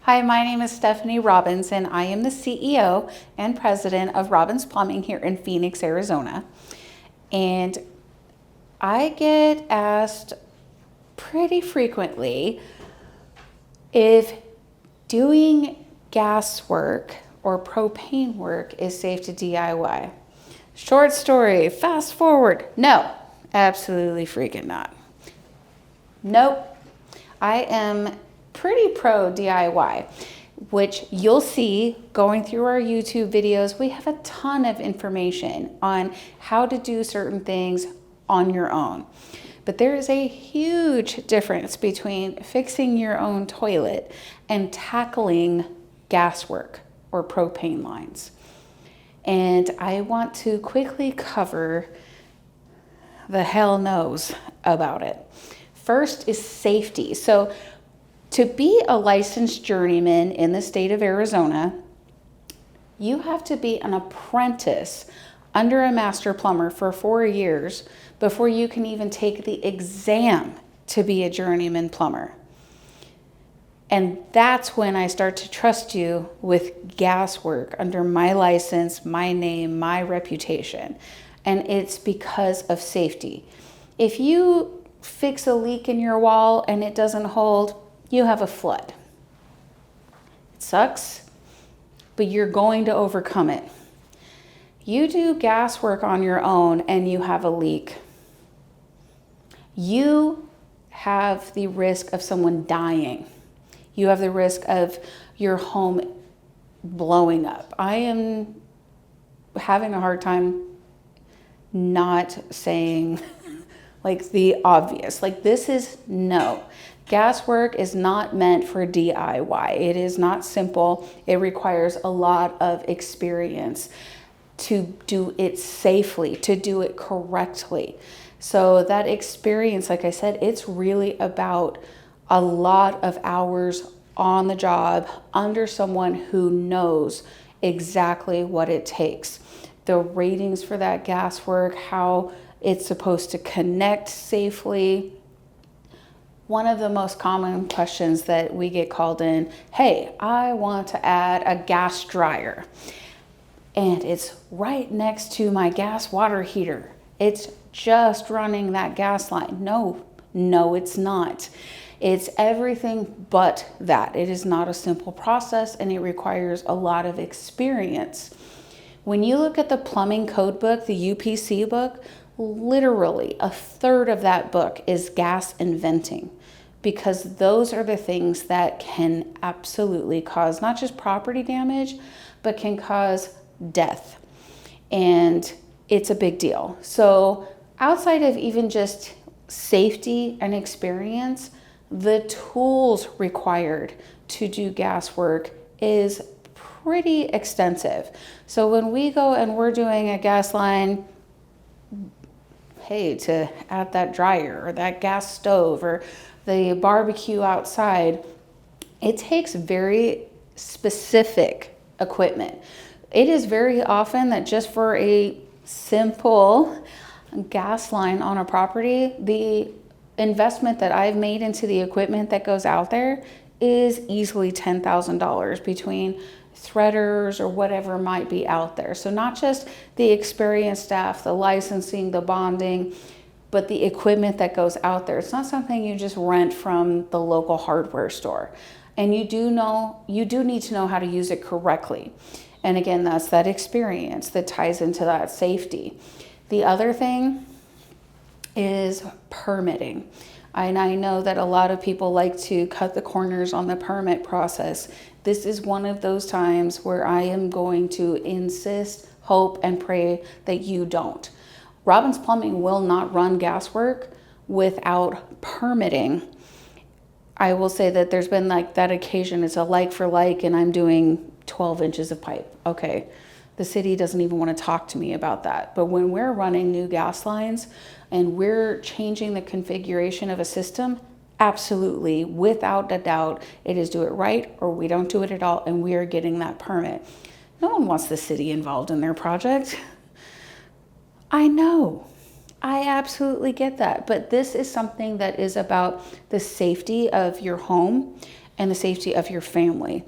Hi, my name is Stephanie Robbins, and I am the CEO and president of Robbins Plumbing here in Phoenix, Arizona. And I get asked pretty frequently if doing gas work or propane work is safe to DIY. Short story, fast forward. No, absolutely freaking not. Nope. I am pretty pro DIY, which you'll see going through our YouTube videos. We have a ton of information on how to do certain things on your own. But there is a huge difference between fixing your own toilet and tackling gas work or propane lines. And I want to quickly cover the hell knows about it. First is safety. So to be a licensed journeyman in the state of Arizona, you have to be an apprentice under a master plumber for 4 years before you can even take the exam to be a journeyman plumber. And that's when I start to trust you with gas work under my license, my name, my reputation. And it's because of safety. If you fix a leak in your wall and it doesn't hold, you have a flood. It sucks, but you're going to overcome it. You do gas work on your own and you have a leak. You have the risk of someone dying. You have the risk of your home blowing up. I am having a hard time not saying like the obvious. Like this is no. Gas work is not meant for DIY. It is not simple. It requires a lot of experience to do it safely, to do it correctly. So that experience, like I said, it's really about a lot of hours on the job under someone who knows exactly what it takes. The ratings for that gas work, how it's supposed to connect safely. One of the most common questions that we get called in, hey, I want to add a gas dryer and it's right next to my gas water heater. It's just running that gas line. No, it's not. It's everything but that. It is not a simple process and it requires a lot of experience. When you look at the plumbing code book, the UPC book, literally a third of that book is gas and venting, because those are the things that can absolutely cause not just property damage, but can cause death. And it's a big deal. So outside of even just safety and experience, the tools required to do gas work is pretty extensive. So when we go and we're doing a gas line, hey, to add that dryer or that gas stove or the barbecue outside, it takes very specific equipment. It is very often that just for a simple gas line on a property, the investment that I've made into the equipment that goes out there is easily $10,000 between threaders or whatever might be out there. So not just the experienced staff, the licensing, the bonding, but the equipment that goes out there. It's not something you just rent from the local hardware store. And you do need to know how to use it correctly. And again, that's that experience that ties into that safety. The other thing is permitting. And I know that a lot of people like to cut the corners on the permit process. This is one of those times where I am going to insist, hope, and pray that you don't. Robbins Plumbing will not run gas work without permitting. I will say that there's been like that occasion, it's a like for like, and I'm doing 12 inches of pipe. Okay, The city doesn't even want to talk to me about that. But when we're running new gas lines and we're changing the configuration of a system, absolutely, without a doubt, it is do it right or we don't do it at all, and we are getting that permit. No one wants the city involved in their project. I know. I absolutely get that. But this is something that is about the safety of your home and the safety of your family.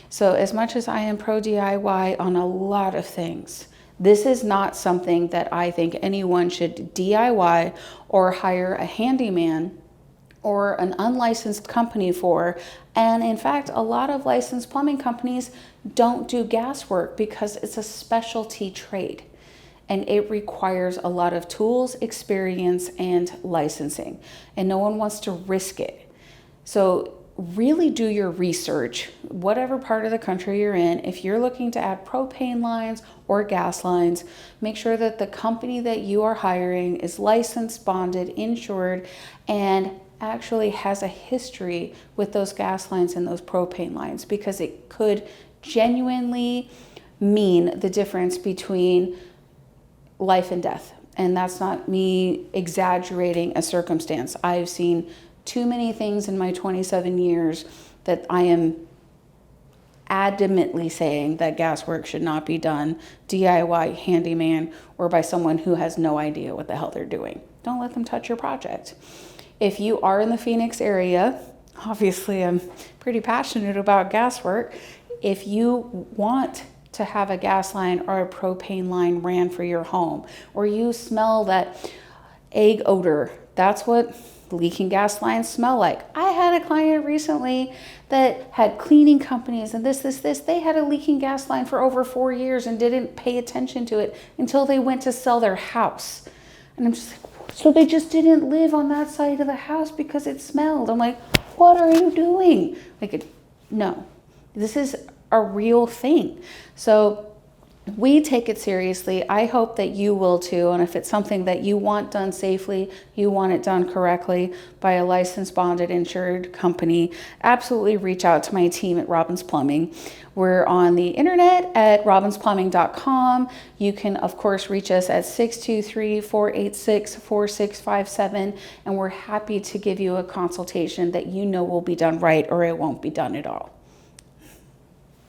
So as much as I am pro DIY on a lot of things, this is not something that I think anyone should DIY or hire a handyman or an unlicensed company for. And in fact, a lot of licensed plumbing companies don't do gas work because it's a specialty trade and it requires a lot of tools, experience, and licensing. And no one wants to risk it. So really do your research, whatever part of the country you're in. If you're looking to add propane lines or gas lines, make sure that the company that you are hiring is licensed, bonded, insured, and actually has a history with those gas lines and those propane lines, because it could genuinely mean the difference between life and death. And that's not me exaggerating a circumstance. I've seen too many things in my 27 years that I am adamantly saying that gas work should not be done DIY, handyman, or by someone who has no idea what the hell they're doing. Don't let them touch your project. If you are in the Phoenix area, obviously I'm pretty passionate about gas work. If you want to have a gas line or a propane line ran for your home, or you smell that egg odor, that's what leaking gas lines smell like. I had a client recently that had cleaning companies and this. They had a leaking gas line for over 4 years and didn't pay attention to it until they went to sell their house. And I'm just like, so they just didn't live on that side of the house because it smelled. I'm like, what are you doing? No, this is a real thing. So we take it seriously. I hope that you will too. And if it's something that you want done safely, you want it done correctly by a licensed, bonded, insured company, absolutely reach out to my team at Robbins Plumbing. We're on the internet at robbinsplumbing.com. You can, of course, reach us at 623-486-4657. And we're happy to give you a consultation that you know will be done right or it won't be done at all.